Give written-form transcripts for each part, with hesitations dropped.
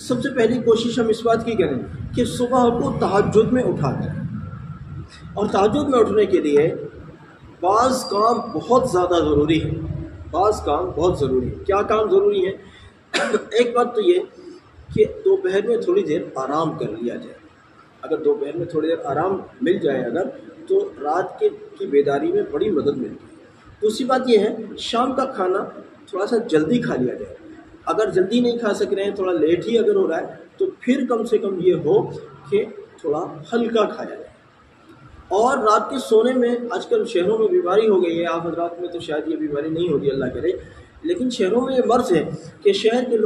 سب سے پہلی کوشش ہم اس بات کی کریں کہ صبح کو تہجد میں اٹھا کریں، اور تہجد میں اٹھنے کے لیے بعض کام بہت زیادہ ضروری ہے، بعض کام بہت ضروری ہے۔ کیا کام ضروری ہے؟ ایک بات تو یہ کہ دوپہر میں تھوڑی دیر آرام کر لیا جائے۔ اگر دوپہر میں تھوڑی دیر آرام مل جائے اگر، تو رات کی بیداری میں بڑی مدد ملتی ہے۔ دوسری بات یہ ہے، شام کا کھانا تھوڑا سا جلدی کھا لیا جائے۔ اگر جلدی نہیں کھا سک رہے ہیں، تھوڑا لیٹ ہی اگر ہو رہا ہے، تو پھر کم سے کم یہ ہو کہ تھوڑا ہلکا کھایا جائے۔ اور رات کے سونے میں آج کل شہروں میں بیماری ہو گئی ہے، آپ حضرات میں تو شاید یہ بیماری نہیں ہوگی اللہ کرے، لیکن شہروں میں یہ مرض ہے کہ شہر کے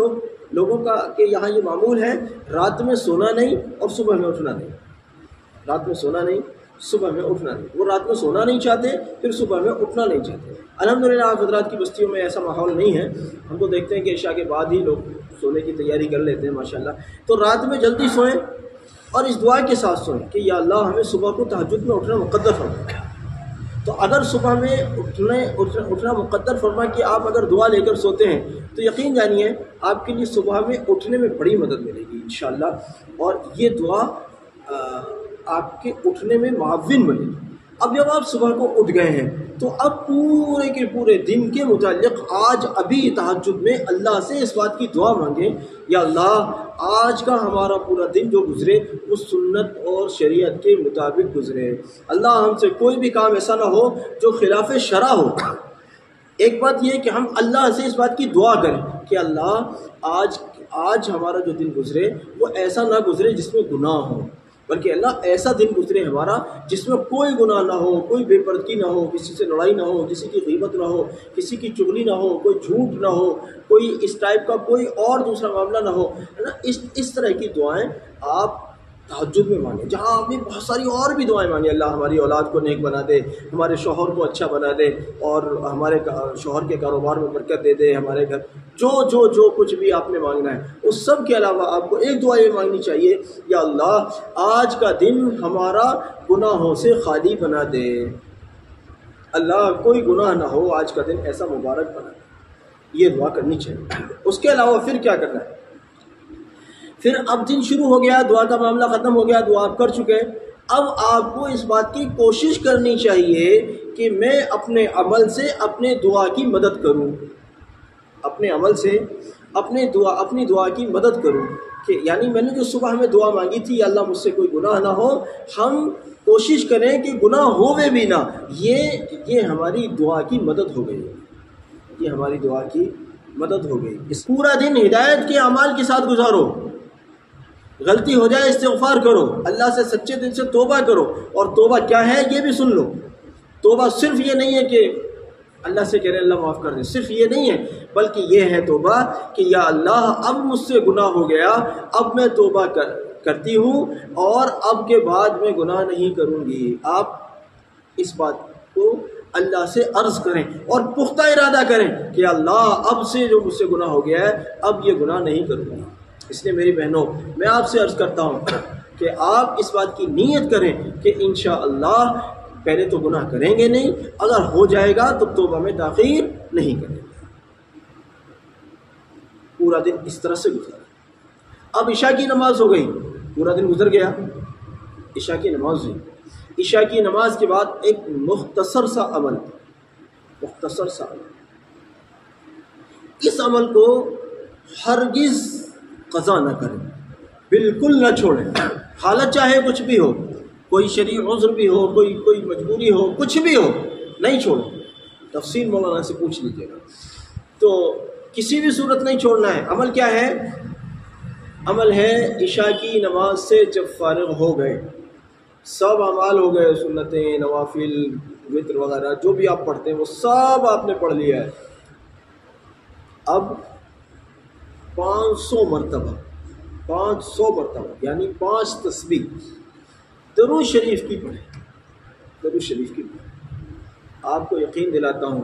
لوگوں کا کہ یہاں یہ معمول ہے رات میں سونا نہیں اور صبح میں اٹھنا نہیں، رات میں سونا نہیں صبح میں اٹھنا نہیں۔ وہ رات میں سونا نہیں چاہتے، پھر صبح میں اٹھنا نہیں چاہتے۔ الحمدللہ آپ حضرات کی بستیوں میں ایسا ماحول نہیں ہے، ہم تو دیکھتے ہیں کہ عشاء کے بعد ہی لوگ سونے کی تیاری کر لیتے ہیں ماشاءاللہ۔ تو رات میں جلدی سوئیں اور اس دعا کے ساتھ سوئیں کہ یا اللہ ہمیں صبح کو تہجد میں اٹھنا مقدر فرما۔ تو اگر صبح میں اٹھنا مقدر فرما کہ آپ اگر دعا لے کر سوتے ہیں تو یقین جانیے آپ کے لیے صبح میں اٹھنے میں بڑی مدد ملے گی انشاءاللہ، اور یہ دعا آپ کے اٹھنے میں معاون بنے گی۔ اب جب آپ صبح کو اٹھ گئے ہیں تو اب پورے کے پورے دن کے متعلق آج ابھی تہجد میں اللہ سے اس بات کی دعا مانگیں، یا اللہ آج کا ہمارا پورا دن جو گزرے وہ سنت اور شریعت کے مطابق گزرے۔ اللہ ہم سے کوئی بھی کام ایسا نہ ہو جو خلاف شرع ہو۔ ایک بات یہ کہ ہم اللہ سے اس بات کی دعا کریں کہ اللہ آج ہمارا جو دن گزرے وہ ایسا نہ گزرے جس میں گناہ ہو، بلکہ اللہ ایسا دن گزرے ہمارا جس میں کوئی گناہ نہ ہو، کوئی بے پردگی نہ ہو، کسی سے لڑائی نہ ہو، کسی کی غیبت نہ ہو، کسی کی چغلی نہ ہو، کوئی جھوٹ نہ ہو، کوئی اس ٹائپ کا کوئی اور دوسرا معاملہ نہ ہو، ہے نا۔ اس طرح کی دعائیں آپ تہجد میں مانگیں، جہاں آپ نے بہت ساری اور بھی دعائیں مانگیں، اللہ ہماری اولاد کو نیک بنا دے، ہمارے شوہر کو اچھا بنا دے، اور ہمارے شوہر کے کاروبار میں برکت دے دے، ہمارے گھر جو کچھ بھی آپ نے مانگنا ہے اس سب کے علاوہ آپ کو ایک دعا یہ مانگنی چاہیے، یا اللہ آج کا دن ہمارا گناہوں سے خالی بنا دے، اللہ کوئی گناہ نہ ہو، آج کا دن ایسا مبارک بنا دے، یہ دعا کرنی چاہیے۔ اس کے علاوہ پھر کیا کرنا ہے؟ پھر اب دن شروع ہو گیا، دعا کا معاملہ ختم ہو گیا، دعا آپ کر چکے، اب آپ کو اس بات کی کوشش کرنی چاہیے کہ میں اپنے عمل سے اپنے دعا کی مدد کروں، اپنے عمل سے اپنی دعا کی مدد کروں، کہ یعنی میں نے جو صبح میں دعا مانگی تھی یا اللہ مجھ سے کوئی گناہ نہ ہو، ہم کوشش کریں کہ گناہ ہوئے بھی نہ، یہ ہماری دعا کی مدد ہو گئی، یہ ہماری دعا کی مدد ہو گئی۔ اس پورا دن ہدایت کے اعمال کے ساتھ گزارو، غلطی ہو جائے استغفار کرو، اللہ سے سچے دل سے توبہ کرو، اور توبہ کیا ہے یہ بھی سن لو۔ توبہ صرف یہ نہیں ہے کہ اللہ سے کہہ رہے اللہ معاف کر دے، صرف یہ نہیں ہے، بلکہ یہ ہے توبہ کہ یا اللہ اب مجھ سے گناہ ہو گیا، اب میں توبہ کرتی ہوں اور اب کے بعد میں گناہ نہیں کروں گی۔ آپ اس بات کو اللہ سے عرض کریں اور پختہ ارادہ کریں کہ اللہ اب سے جو مجھ سے گناہ ہو گیا ہے اب یہ گناہ نہیں کروں گا۔ اس لیے میری بہنوں میں آپ سے عرض کرتا ہوں کہ آپ اس بات کی نیت کریں کہ انشاءاللہ پہلے تو گناہ کریں گے نہیں، اگر ہو جائے گا تو توبہ میں تاخیر نہیں کریں گے۔ پورا دن اس طرح سے گزرا۔ اب عشاء کی نماز ہو گئی، پورا دن گزر گیا، عشاء کی نماز ہوئی۔ عشاء کی نماز کے بعد ایک مختصر سا عمل، اس عمل کو ہرگز قضا نہ کریں، بالکل نہ چھوڑیں، حالت چاہے کچھ بھی ہو، کوئی شرعی عذر بھی ہو، کوئی مجبوری ہو، کچھ بھی ہو، نہیں چھوڑیں۔ تفصیل مولانا سے پوچھ لیجیے گا۔ تو کسی بھی صورت نہیں چھوڑنا ہے۔ عمل کیا ہے؟ عمل ہے عشاء کی نماز سے جب فارغ ہو گئے، سب اعمال ہو گئے، سنتیں، نوافل، وتر وغیرہ جو بھی آپ پڑھتے ہیں وہ سب آپ نے پڑھ لیا ہے، اب 500 مرتبہ یعنی 5 تسبیح درود شریف کی پڑھیں، درود شریف کی پڑھیں۔ آپ کو یقین دلاتا ہوں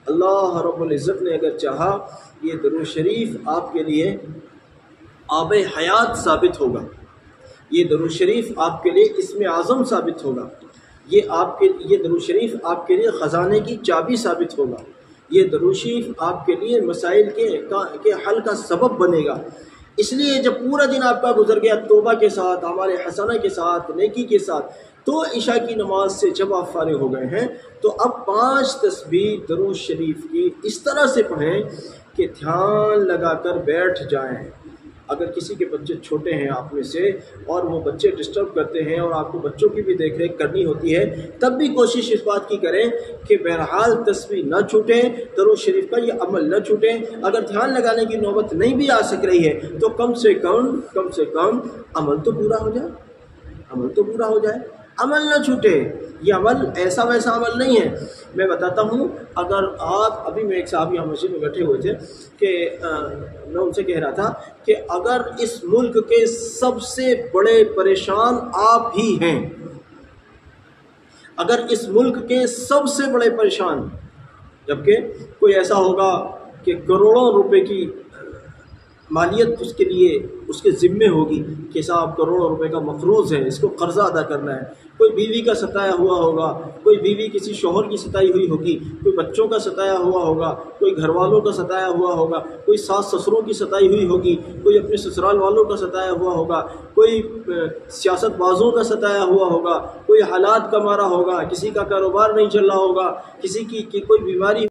اللہ رب العزت نے اگر چاہا یہ درود شریف آپ کے لیے آب حیات ثابت ہوگا، یہ درود شریف آپ کے لیے اسم اعظم ثابت ہوگا، یہ درود شریف آپ کے لیے خزانے کی چابی ثابت ہوگا، یہ درود شریف آپ کے لیے مسائل کے حل کا سبب بنے گا۔ اس لیے جب پورا دن آپ کا گزر گیا توبہ کے ساتھ، اعمال حسنہ کے ساتھ، نیکی کے ساتھ، تو عشاء کی نماز سے جب آپ فارغ ہو گئے ہیں تو اب 5 تسبیح درود شریف کی اس طرح سے پڑھیں کہ دھیان لگا کر بیٹھ جائیں۔ اگر کسی کے بچے چھوٹے ہیں آپ میں سے اور وہ بچے ڈسٹرب کرتے ہیں اور آپ کو بچوں کی بھی دیکھ ریکھ کرنی ہوتی ہے، تب بھی کوشش اس بات کی کریں کہ بہرحال تسبیح نہ چھوٹیں، درود شریف کا یہ عمل نہ چھوٹیں۔ اگر دھیان لگانے کی نوبت نہیں بھی آ سک رہی ہے تو کم سے کم عمل تو پورا ہو جائے، عمل نہ چھوٹے۔ یہ عمل ایسا ویسا عمل نہیں ہے۔ میں بتاتا ہوں، اگر آپ ابھی میں ایک صاحب یہاں مسجد میں بیٹھے ہوئے تھے کہ میں ان سے کہہ رہا تھا کہ اگر اس ملک کے سب سے بڑے پریشان آپ ہی ہیں، اگر اس ملک کے سب سے بڑے پریشان، جبکہ کوئی ایسا ہوگا کہ کروڑوں روپے کی مالیت اس کے لیے اس کے ذمے ہوگی کہ صاحب کروڑوں روپے کا مقروض ہے، اس کو قرضہ ادا کرنا ہے، کوئی بیوی کا ستایا ہوا ہوگا، کوئی بیوی کسی شوہر کی ستائی ہوئی ہوگی، کوئی بچوں کا ستایا ہوا ہوگا، کوئی گھر والوں کا ستایا ہوا ہوگا، کوئی ساس سسروں کی ستائی ہوئی ہوگی، کوئی اپنے سسرال والوں کا ستایا ہوا ہوگا، کوئی سیاست بازوں کا ستایا ہوا ہوگا، کوئی حالات کا مارا ہوگا، کسی کا کاروبار نہیں چل رہا ہوگا، کسی کی کوئی بیماری